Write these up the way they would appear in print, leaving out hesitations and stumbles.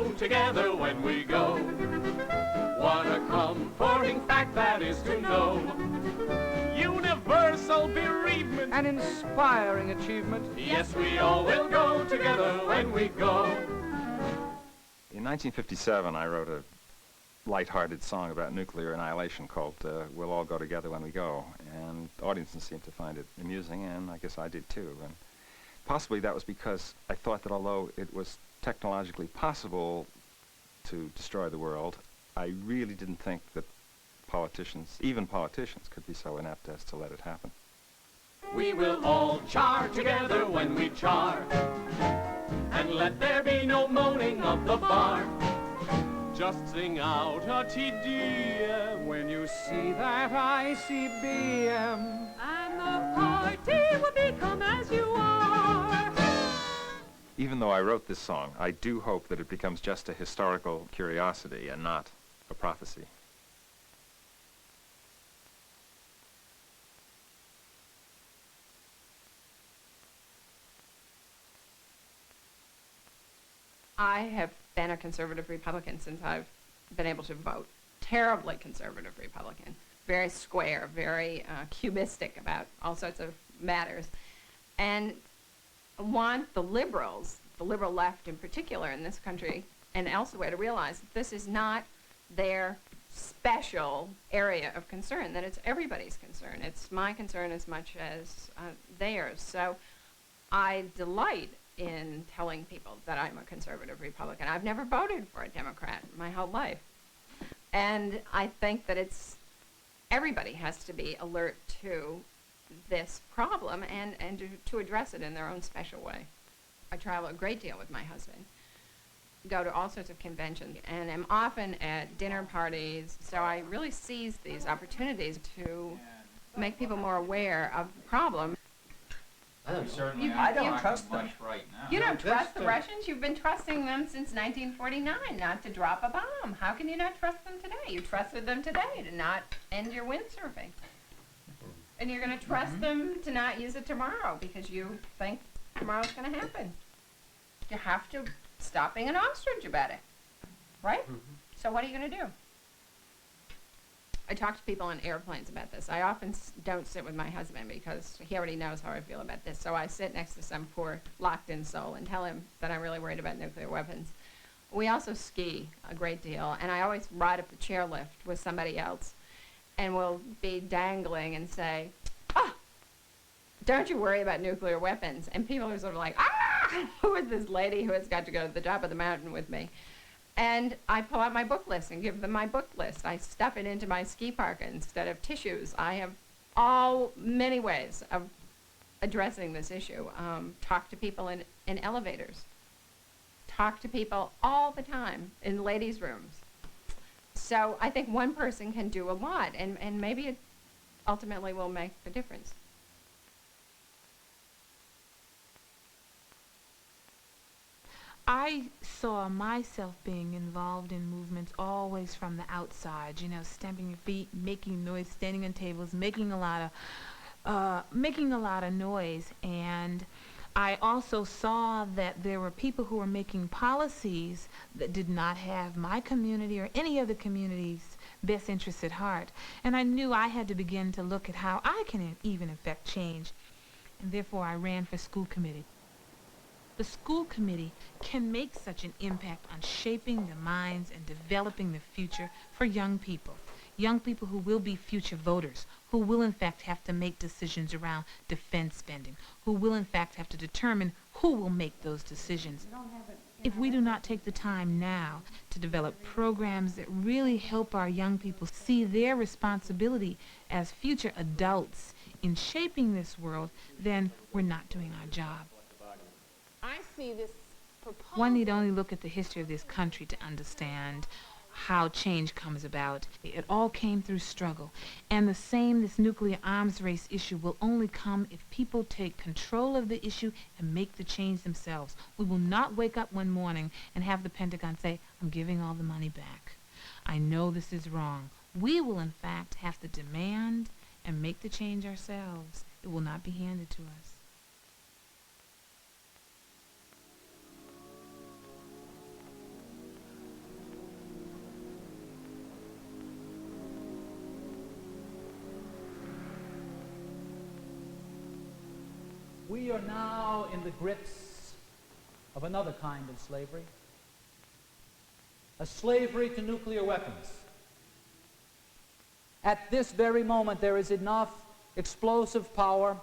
go together when we go. What a comforting fact that is to know. Universal bereavement, an inspiring achievement. Yes, we all will go together when we go. In 1957, I wrote a light-hearted song about nuclear annihilation called We'll All Go Together When We Go, and audiences seemed to find it amusing, and I guess I did too. And possibly that was because I thought that although it was technologically possible to destroy the world, I really didn't think that politicians, even politicians, could be so inept as to let it happen. We will all char together when we char, and let there be no moaning of the bar. Just sing out a T-D-M when you see that ICBM. And the party will become as you are. Even though I wrote this song, I do hope that it becomes just a historical curiosity and not a prophecy. I have been a conservative Republican since I've been able to vote. Terribly conservative Republican. Very square, very cubistic about all sorts of matters. And want the liberals, the liberal left in particular in this country and elsewhere, to realize that this is not their special area of concern, that it's everybody's concern. It's my concern as much as theirs. So I delight in telling people that I'm a conservative Republican. I've never voted for a Democrat my whole life. And I think that everybody has to be alert to this problem and to address it in their own special way. I travel a great deal with my husband, go to all sorts of conventions, and am often at dinner parties, so I really seize these opportunities to make people more aware of the problem. I don't trust them right now. You don't trust the Russians? You've been trusting them since 1949 not to drop a bomb. How can you not trust them today? You trusted them today to not end your windsurfing. And you're going to trust them to not use it tomorrow because you think tomorrow's going to happen. You have to stop being an ostrich about it, right? So what are you going to do? I talk to people on airplanes about this. I often don't sit with my husband because he already knows how I feel about this. So I sit next to some poor locked-in soul and tell him that I'm really worried about nuclear weapons. We also ski a great deal, and I always ride up the chairlift with somebody else, and we'll be dangling and say, "Ah, don't you worry about nuclear weapons." And people are sort of like, "Ah, who is this lady who has got to go to the top of the mountain with me?" And I pull out my book list and give them my book list. I stuff it into my ski parka instead of tissues. I have many ways of addressing this issue. Talk to people in elevators. Talk to people all the time in ladies' rooms. So I think one person can do a lot, and maybe it ultimately will make a difference. I saw myself being involved in movements always from the outside, you know, stamping your feet, making noise, standing on tables, making a lot of noise. And I also saw that there were people who were making policies that did not have my community or any other community's best interests at heart. And I knew I had to begin to look at how I can even affect change. And therefore I ran for school committee. The school committee can make such an impact on shaping the minds and developing the future for young people who will be future voters, who will in fact have to make decisions around defense spending, who will in fact have to determine who will make those decisions. If we do not take the time now to develop programs that really help our young people see their responsibility as future adults in shaping this world, then we're not doing our job. I see this proposal. One need only look at the history of this country to understand how change comes about. It all came through struggle. And this nuclear arms race issue will only come if people take control of the issue and make the change themselves. We will not wake up one morning and have the Pentagon say, "I'm giving all the money back. I know this is wrong." We will in fact have to demand and make the change ourselves. It will not be handed to us. We are now in the grips of another kind of slavery, a slavery to nuclear weapons. At this very moment, there is enough explosive power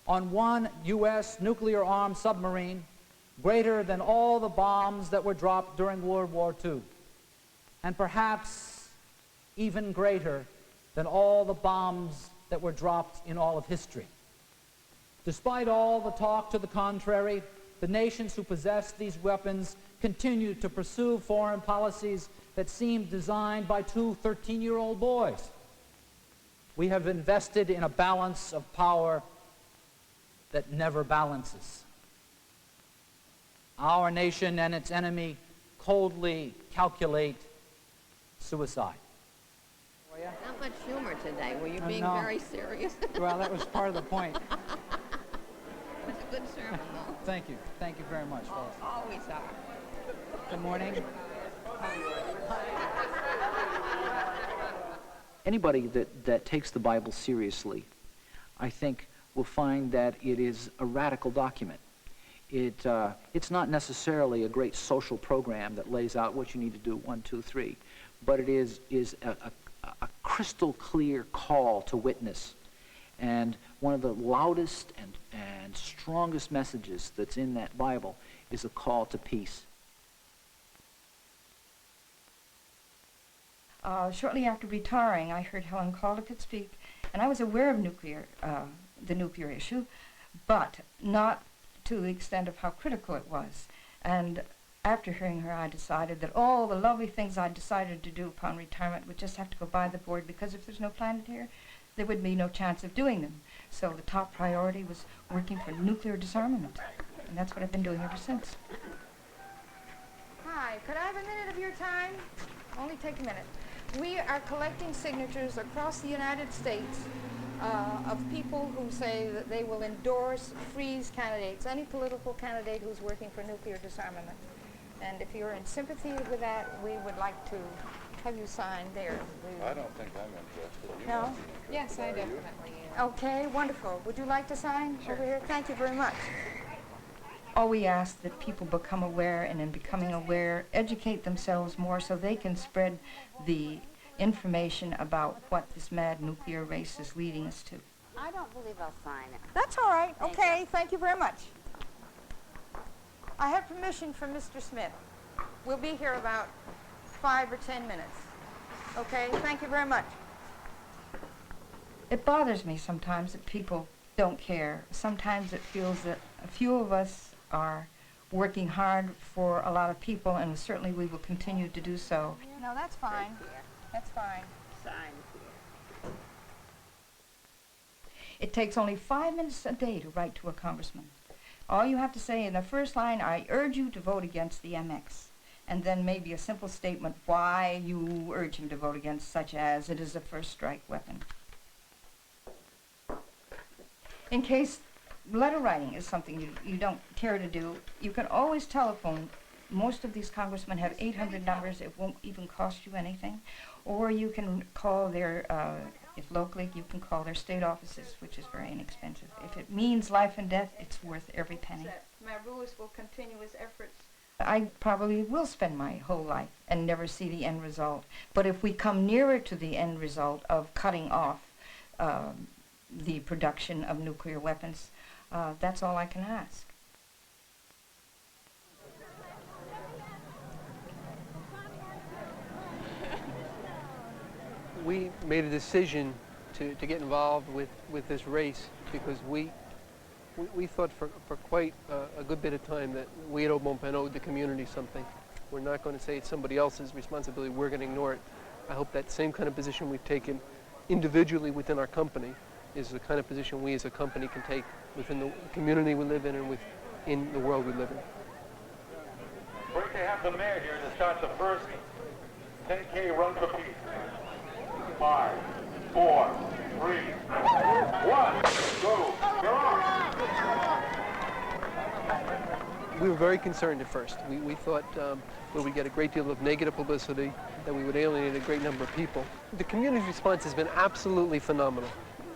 on one U.S. nuclear-armed submarine greater than all the bombs that were dropped during World War II, and perhaps even greater than all the bombs that were dropped in all of history. Despite all the talk to the contrary, the nations who possess these weapons continue to pursue foreign policies that seem designed by two 13-year-old boys. We have invested in a balance of power that never balances. Our nation and its enemy coldly calculate suicide. Not much humor today. Were you being no. very serious? Well, that was part of the point. It was a good sermon, though. Thank you. Thank you very much, fellas. Always are. Good morning. Anybody that takes the Bible seriously, I think, will find that it is a radical document. It's not necessarily a great social program that lays out what you need to do, 1, 2, 3, but it is a crystal clear call to witness. And one of the loudest and strongest messages that's in that Bible is a call to peace. Shortly after retiring, I heard Helen Caldicott speak, and I was aware of the nuclear issue, but not to the extent of how critical it was. And after hearing her, I decided that all the lovely things I decided to do upon retirement would just have to go by the board, because if there's no planet here, there would be no chance of doing them. So the top priority was working for nuclear disarmament, and that's what I've been doing ever since. Hi, could I have a minute of your time? Only take a minute. We are collecting signatures across the United States of people who say that they will endorse freeze candidates, any political candidate who's working for nuclear disarmament. And if you're in sympathy with that, we would like to have you sign there. I don't think I'm interested. You No? must be interested. Yes, I Are you? definitely am. Okay, wonderful. Would you like to sign Sure. over here? Thank you very much. All we ask that people become aware, and in becoming aware, educate themselves more so they can spread the information about what this mad nuclear race is leading us to. I don't believe I'll sign it. That's all right. Okay, thank you very much. I have permission from Mr. Smith. We'll be here about 5 or 10 minutes. Okay, thank you very much. It bothers me sometimes that people don't care. Sometimes it feels that a few of us are working hard for a lot of people, and certainly we will continue to do so. No, that's fine. That's fine. Sign here. It takes only 5 minutes a day to write to a congressman. All you have to say in the first line, I urge you to vote against the MX. And then maybe a simple statement why you urge him to vote against, such as it is a first strike weapon. In case letter writing is something you don't care to do, you can always telephone. Most of these congressmen have 800 numbers. It won't even cost you anything. Or you can call their, if locally, you can call their state offices, which is very inexpensive. If it means life and death, it's worth every penny. My rulers will continue his efforts. I probably will spend my whole life and never see the end result. But if we come nearer to the end result of cutting off the production of nuclear weapons, that's all I can ask. We made a decision to get involved with this race because we thought for quite a good bit of time that we at Obompano owed the community something. We're not going to say it's somebody else's responsibility. We're going to ignore it. I hope that same kind of position we've taken individually within our company is the kind of position we as a company can take within the community we live in and within the world we live in. Great to have the mayor here to start the first 10K run for peace. 5, 4, 3, 1, go! You're off! We were very concerned at first. We thought we would get a great deal of negative publicity, that we would alienate a great number of people. The community's response has been absolutely phenomenal.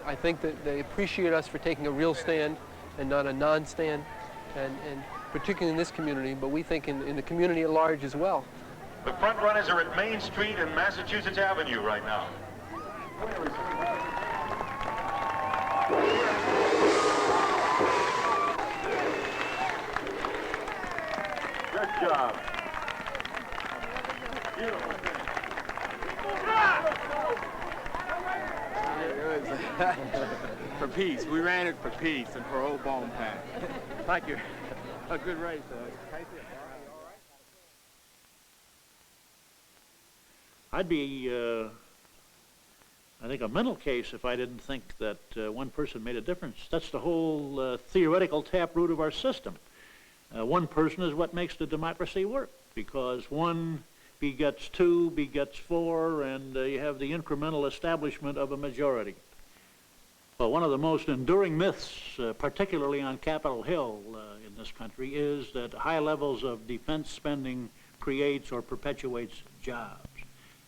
I think that they appreciate us for taking a real stand and not a non-stand, and particularly in this community, but we think in the community at large as well. The front runners are at Main Street and Massachusetts Avenue right now. Good job. Beautiful. For peace. We ran it for peace and for old Bone Pan. Thank you. A good race. I'd be, I think, a mental case if I didn't think that one person made a difference. That's the whole theoretical taproot of our system. One person is what makes the democracy work, because one begets two, begets four, and you have the incremental establishment of a majority. Well, one of the most enduring myths, particularly on Capitol Hill in this country, is that high levels of defense spending creates or perpetuates jobs.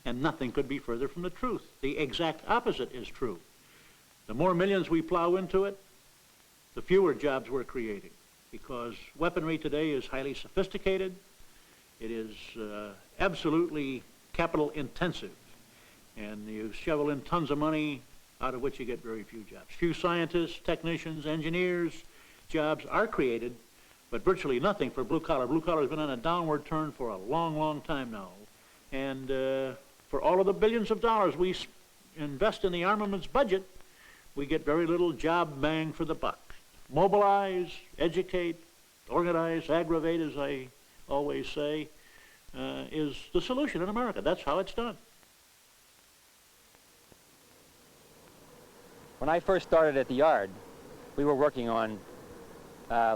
And nothing could be further from the truth. The exact opposite is true. The more millions we plow into it, the fewer jobs we're creating, because weaponry today is highly sophisticated. It is absolutely capital intensive, and you shovel in tons of money out of which you get very few jobs. Few scientists, technicians, engineers, jobs are created, but virtually nothing for blue collar. Blue collar has been on a downward turn for a long, long time now. And for all of the billions of dollars we invest in the armaments budget, we get very little job bang for the buck. Mobilize, educate, organize, aggravate, as I always say, is the solution in America. That's how it's done. When I first started at the yard, we were working on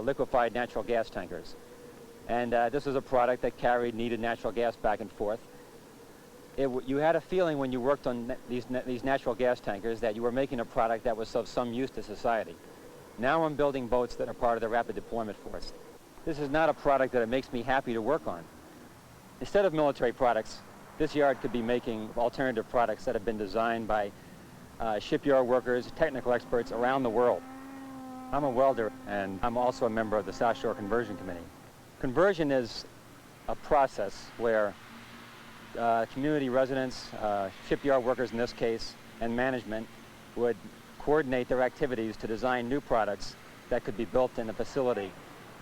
liquefied natural gas tankers. And this was a product that carried needed natural gas back and forth. You had a feeling when you worked on these natural gas tankers that you were making a product that was of some use to society. Now I'm building boats that are part of the Rapid Deployment Force. This is not a product that it makes me happy to work on. Instead of military products, this yard could be making alternative products that have been designed by shipyard workers, technical experts around the world. I'm a welder, and I'm also a member of the South Shore Conversion Committee. Conversion is a process where community residents, shipyard workers in this case, and management would coordinate their activities to design new products that could be built in the facility.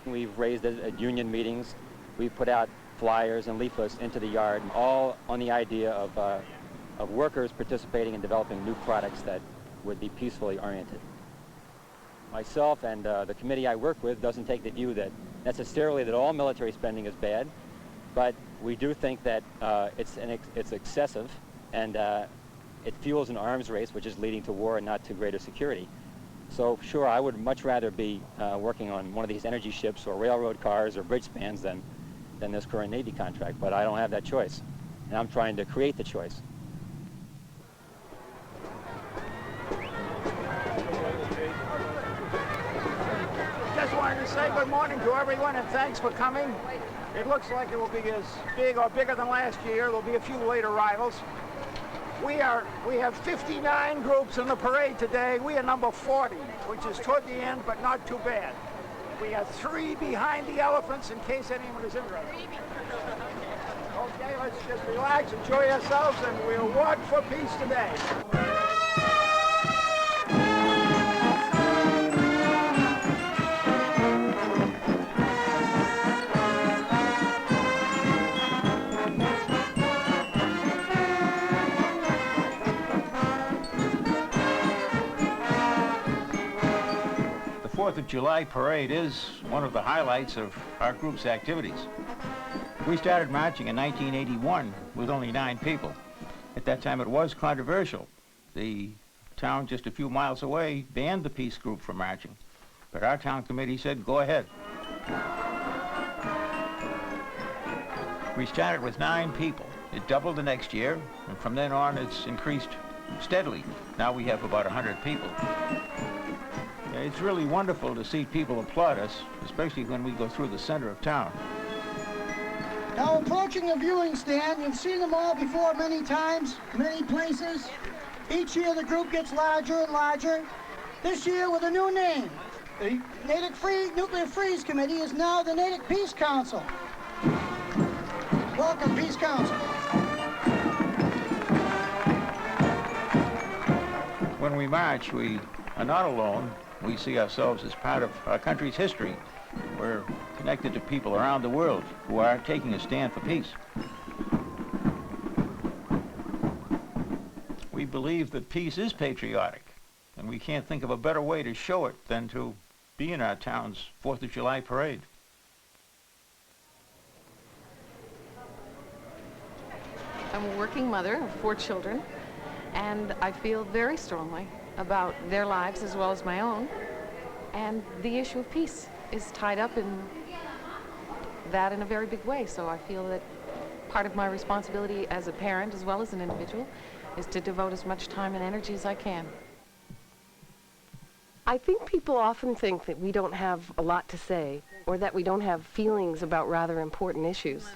We've raised it at union meetings. We've put out flyers and leaflets into the yard, all on the idea of workers participating in developing new products that would be peacefully oriented. Myself and the committee I work with doesn't take the view that necessarily that all military spending is bad, but we do think that it's excessive, and it fuels an arms race which is leading to war and not to greater security. So sure, I would much rather be working on one of these energy ships or railroad cars or bridge spans than this current Navy contract, but I don't have that choice, and I'm trying to create the choice. Just wanted to say good morning to everyone and thanks for coming. It looks like it will be as big or bigger than last year. There'll be a few late arrivals. We have 59 groups in the parade today. We are number 40, which is toward the end, but not too bad. We have 3 behind the elephants in case anyone is interested. Okay, let's just relax, enjoy ourselves, and we'll walk for peace today. The 4th of July parade is one of the highlights of our group's activities. We started marching in 1981 with only 9 people. At that time it was controversial. The town just a few miles away banned the peace group from marching, but our town committee said go ahead. We started with 9 people. It doubled the next year, and from then on it's increased steadily. Now we have about 100 people. It's really wonderful to see people applaud us, especially when we go through the center of town. Now approaching the viewing stand, you've seen them all before many times, many places. Each year the group gets larger and larger. This year with a new name. The Nuclear Freeze Committee is now the Natick Peace Council. Welcome, Peace Council. When we march, we are not alone. We see ourselves as part of our country's history. We're connected to people around the world who are taking a stand for peace. We believe that peace is patriotic, and we can't think of a better way to show it than to be in our town's 4th of July parade. I'm a working mother of 4 children, and I feel very strongly about their lives as well as my own, and the issue of peace is tied up in that in a very big way. So I feel that part of my responsibility as a parent as well as an individual is to devote as much time and energy as I can. I think people often think that we don't have a lot to say or that we don't have feelings about rather important issues.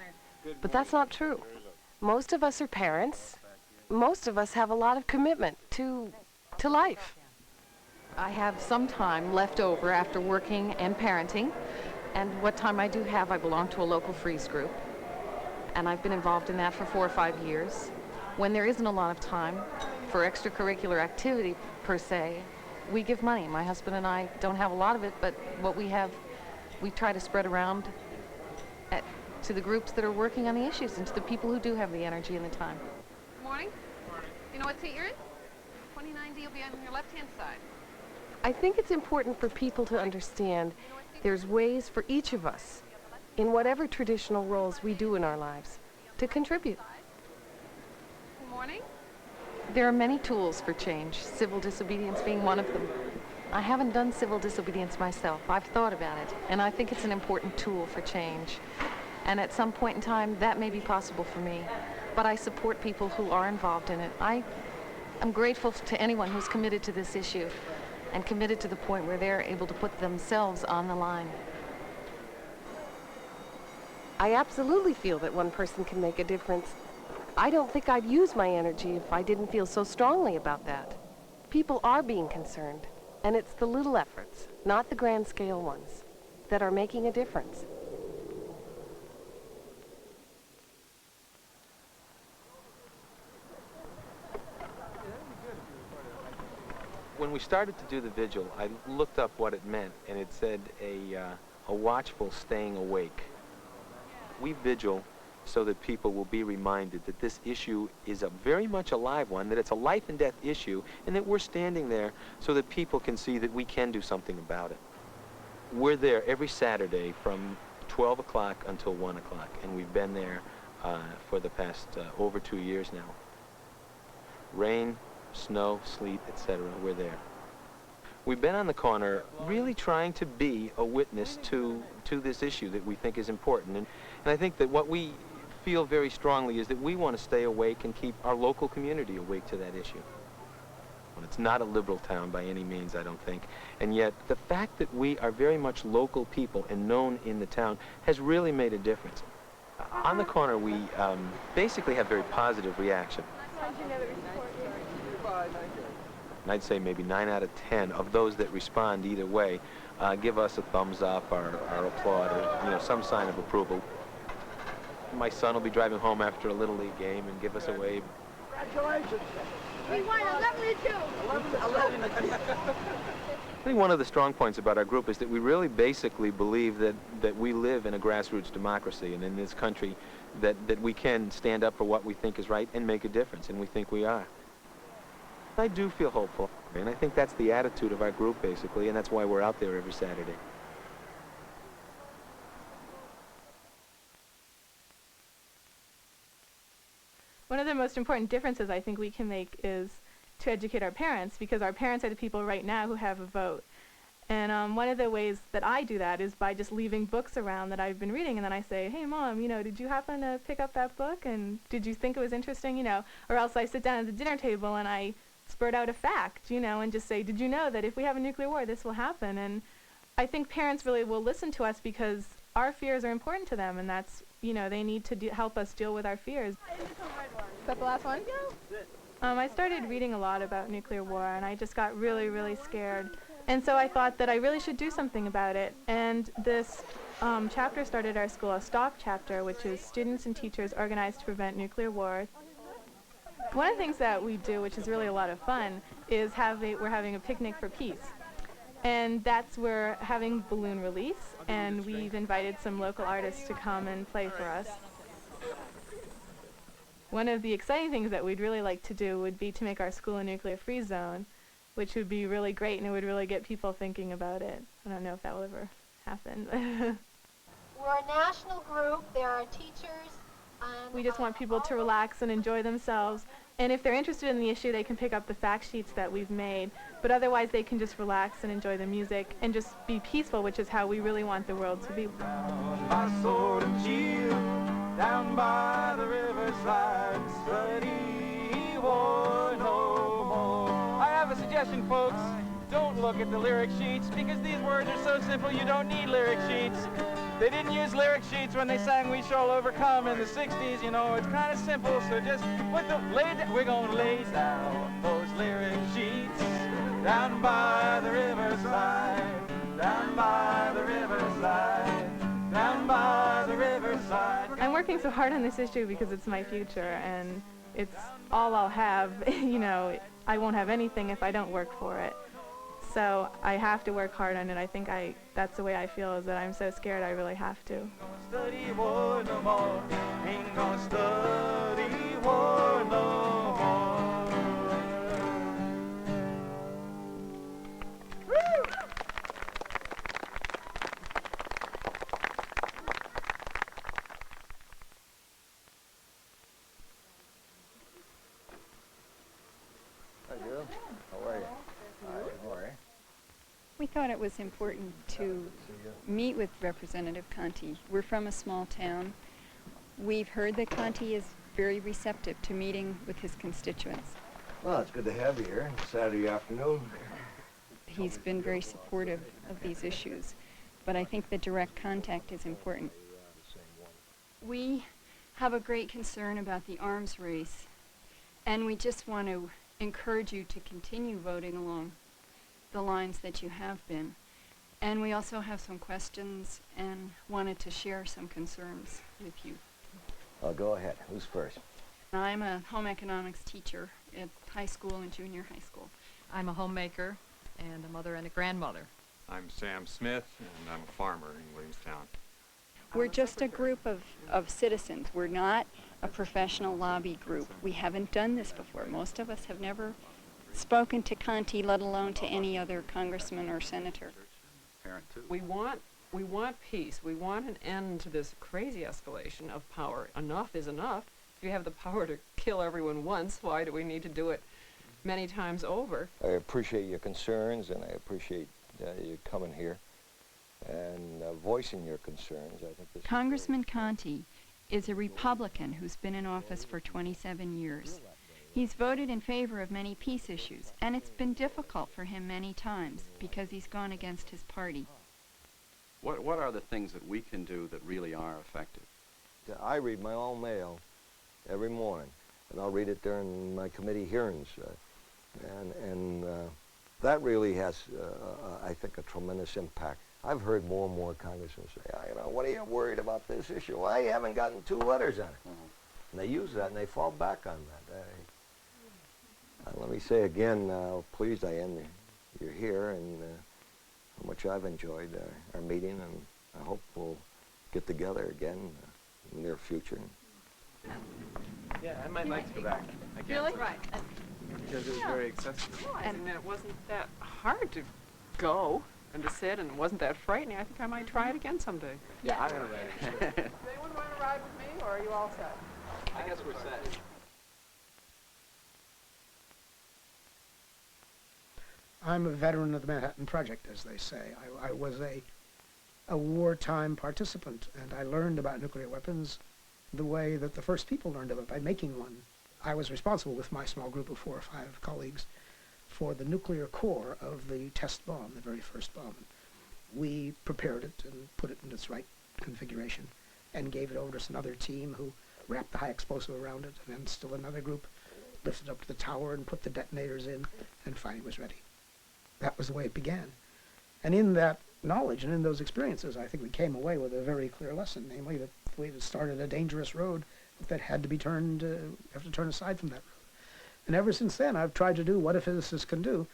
But that's not true. Most of us are parents. Most of us have a lot of commitment to life. I have some time left over after working and parenting, and what time I do have, I belong to a local freeze group, and I've been involved in that for 4 or 5 years. When there isn't a lot of time for extracurricular activity per se, we give money. My husband and I don't have a lot of it, but what we have, we try to spread around to the groups that are working on the issues and to the people who do have the energy and the time. Good morning. You know what seat you're in? 29D will be on your left-hand side. I think it's important for people to understand there's ways for each of us, in whatever traditional roles we do in our lives, to contribute. Good morning. There are many tools for change, civil disobedience being one of them. I haven't done civil disobedience myself. I've thought about it, and I think it's an important tool for change. And at some point in time, that may be possible for me. But I support people who are involved in it. I'm grateful to anyone who's committed to this issue and committed to the point where they're able to put themselves on the line. I absolutely feel that one person can make a difference. I don't think I'd use my energy if I didn't feel so strongly about that. People are being concerned, and it's the little efforts, not the grand scale ones, that are making a difference. When we started to do the vigil, I looked up what it meant, and it said a watchful staying awake. We vigil so that people will be reminded that this issue is a very much a live one, that it's a life and death issue, and that we're standing there so that people can see that we can do something about it. We're there every Saturday from 12 o'clock until 1 o'clock, and we've been there for the past over 2 years now. Rain, snow, sleet, etc., we're there. We've been on the corner really trying to be a witness to this issue that we think is important. And I think that what we feel very strongly is that we want to stay awake and keep our local community awake to that issue. Well, it's not a liberal town by any means, I don't think. And yet, the fact that we are very much local people and known in the town has really made a difference. On the corner, we basically have very positive reaction. And I'd say maybe 9 out of 10 of those that respond either way give us a thumbs up or applaud or some sign of approval. My son will be driving home after a Little League game and give us a wave. Congratulations. We won 11-2. I think one of the strong points about our group is that we really basically believe that we live in a grassroots democracy, and in this country that we can stand up for what we think is right and make a difference, and we think we are. I do feel hopeful, and I think that's the attitude of our group, basically, and that's why we're out there every Saturday. One of the most important differences I think we can make is to educate our parents, because our parents are the people right now who have a vote. And one of the ways that I do that is by just leaving books around that I've been reading, and then I say, hey Mom, did you happen to pick up that book, and did you think it was interesting, or else I sit down at the dinner table and I spurt out a fact, and just say, did you know that if we have a nuclear war, this will happen? And I think parents really will listen to us because our fears are important to them, and that's, they need to help us deal with our fears. Is that the last one? I started reading a lot about nuclear war, and I just got really, really scared And so I thought that I really should do something about it. And this chapter started at our school, a STOP chapter, which is Students and Teachers Organized to Prevent Nuclear War. One of the things that we do, which is really a lot of fun, is we're having a picnic for peace. And we're having balloon release, and we've invited some local artists to come and play for us. One of the exciting things that we'd really like to do would be to make our school a nuclear-free zone, which would be really great, and it would really get people thinking about it. I don't know if that will ever happen. We're a national group. There are teachers. We just want people to relax and enjoy themselves. And if they're interested in the issue, they can pick up the fact sheets that we've made. But otherwise, they can just relax and enjoy the music and just be peaceful, which is how we really want the world to be. My sword and shield down by the riverside, study war no more. I have a suggestion, folks. Don't look at the lyric sheets, because these words are so simple you don't need lyric sheets. They didn't use lyric sheets when they sang We Shall Overcome in the 60s, you know, it's kind of simple, so just we're gonna lay down those lyric sheets down by the riverside, down by the riverside, down by the riverside. I'm working so hard on this issue because it's my future, and it's all I'll have. You know, I won't have anything if I don't work for it. So I have to work hard on it. I think that's the way I feel, is that I'm so scared I really have to. Study war no more, ain't gonna study war no more. Woo! Hi, Drew. How are you? Hi, how are you? We thought it was important to meet with Representative Conti. We're from a small town. We've heard that Conti is very receptive to meeting with his constituents. Well, it's good to have you here Saturday afternoon. He's been very supportive of these issues, but I think the direct contact is important. We have a great concern about the arms race, and we just want to encourage you to continue voting along the lines that you have been. And we also have some questions and wanted to share some concerns with you. Go ahead. Who's first? I'm a home economics teacher at high school and junior high school. I'm a homemaker and a mother and a grandmother. I'm Sam Smith, and I'm a farmer in Williamstown. We're just a group of citizens. We're not a professional lobby group. We haven't done this before. Most of us have never spoken to Conti, let alone to any other congressman or senator. We want peace. We want an end to this crazy escalation of power. Enough is enough. If you have the power to kill everyone once, why do we need to do it many times over? I appreciate your concerns, and I appreciate you coming here and voicing your concerns. I think this Congressman Conti is a Republican who's been in office for 27 years. He's voted in favor of many peace issues, and it's been difficult for him many times because he's gone against his party. What are the things that we can do that really are effective? I read my own mail every morning, and I'll read it during my committee hearings, and that really has, I think, a tremendous impact. I've heard more and more congressmen say, what are you worried about this issue? Well, I haven't gotten 2 letters on it. And they use that, and they fall back on that. Let me say again, how pleased I am you're here, and how much I've enjoyed our meeting, and I hope we'll get together again in the near future. Yeah, I might like to go back again. Really? Right. Because it was very accessible. And it wasn't that hard to go and to sit, and it wasn't that frightening. I think I might try it again someday. Yeah, I'm going to ride. Does anyone want to ride with me, or are you all set? I guess we're set. I'm a veteran of the Manhattan Project, as they say. I was a wartime participant, and I learned about nuclear weapons the way that the first people learned of it, by making one. I was responsible with my small group of 4 or 5 colleagues for the nuclear core of the test bomb, the very first bomb. We prepared it and put it in its right configuration and gave it over to another team who wrapped the high explosive around it, and then still another group lifted up to the tower and put the detonators in, and finally was ready. that was the way it began. And in that knowledge and in those experiences, I think we came away with a very clear lesson, namely that we had started a dangerous road that had to be turned, have to turn aside from that road. And ever since then, I've tried to do what a physicist can do.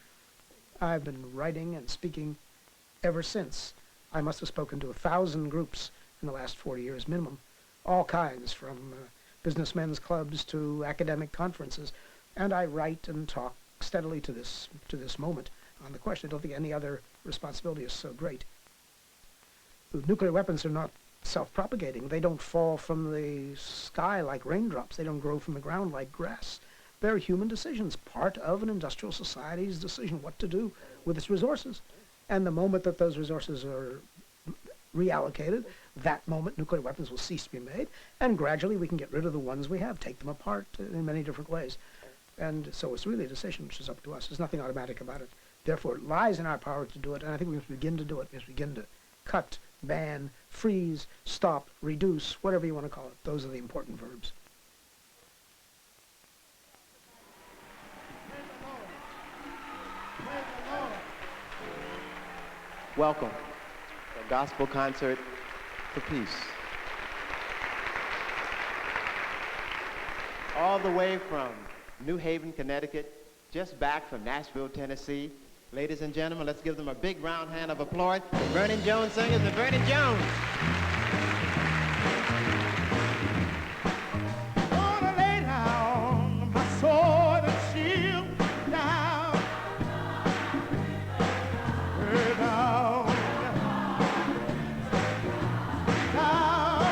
I've been writing and speaking ever since. I must have spoken to 1,000 groups in the last 40 years minimum, all kinds, from businessmen's clubs to academic conferences. And I write and talk steadily to this moment on the question. I don't think any other responsibility is so great. The nuclear weapons are not self-propagating. They don't fall from the sky like raindrops. They don't grow from the ground like grass. They're human decisions, part of an industrial society's decision what to do with its resources. And the moment that those resources are reallocated, that moment nuclear weapons will cease to be made, and gradually we can get rid of the ones we have, take them apart in many different ways. And so it's really a decision which is up to us. There's nothing automatic about it. Therefore, it lies in our power to do it, and I think we must begin to do it. We must begin to cut, ban, freeze, stop, reduce, whatever you want to call it. Those are the important verbs. Welcome to a gospel concert for peace. All the way from New Haven, Connecticut, just back from Nashville, Tennessee. Ladies and gentlemen, let's give them a big round hand of applause. The Vernon Jones Singers and Vernon Jones. Gonna lay down my sword and shield down, way down, down.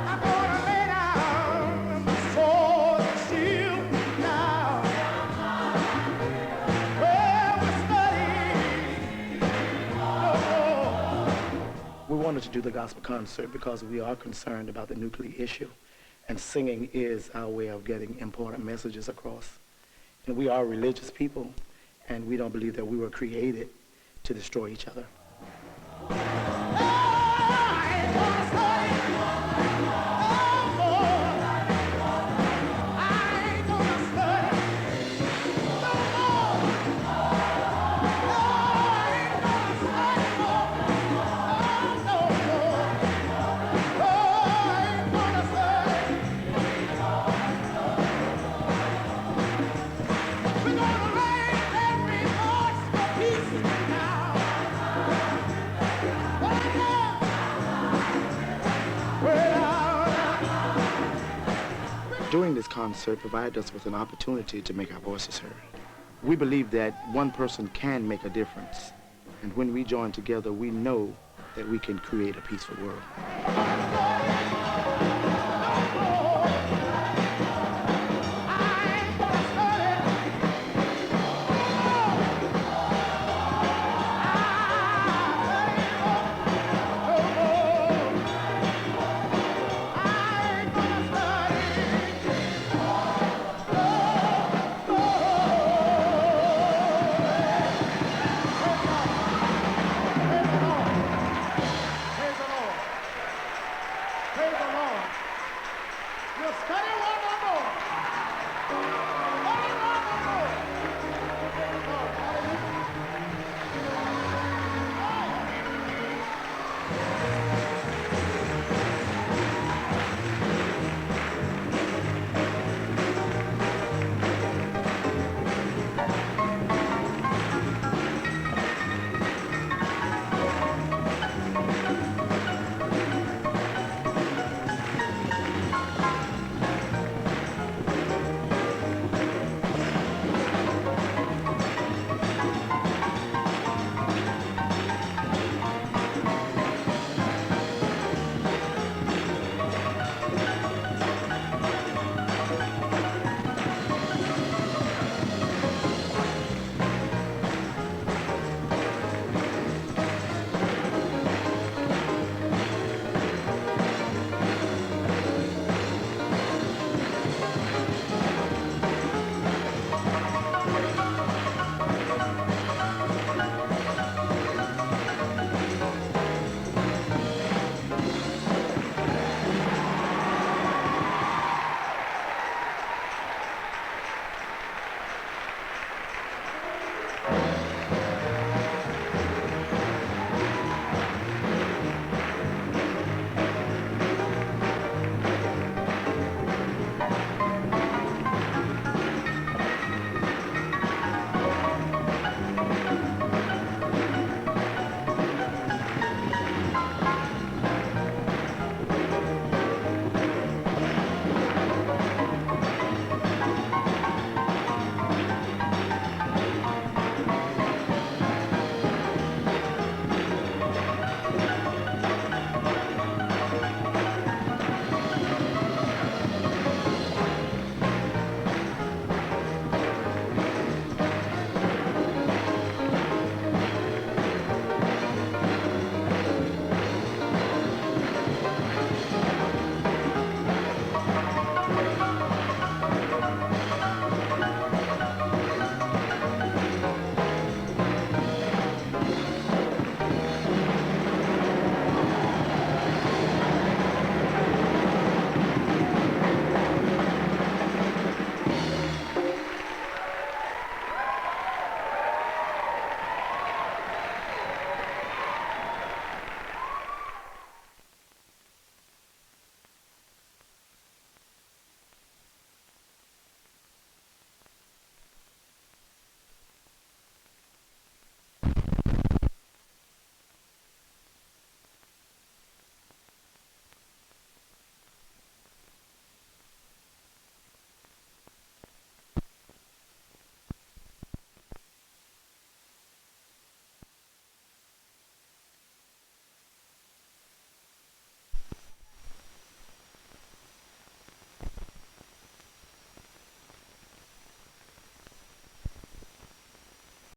I'm gonna lay down my sword and shield down, where we study no more. We wanted to do the gospel concert because we are concerned about the nuclear issue, and singing is our way of getting important messages across. And we are religious people, and we don't believe that we were created to destroy each other. Doing this concert provided us with an opportunity to make our voices heard. We believe that one person can make a difference, and when we join together, we know that we can create a peaceful world. Praise the Lord. We'll study one more.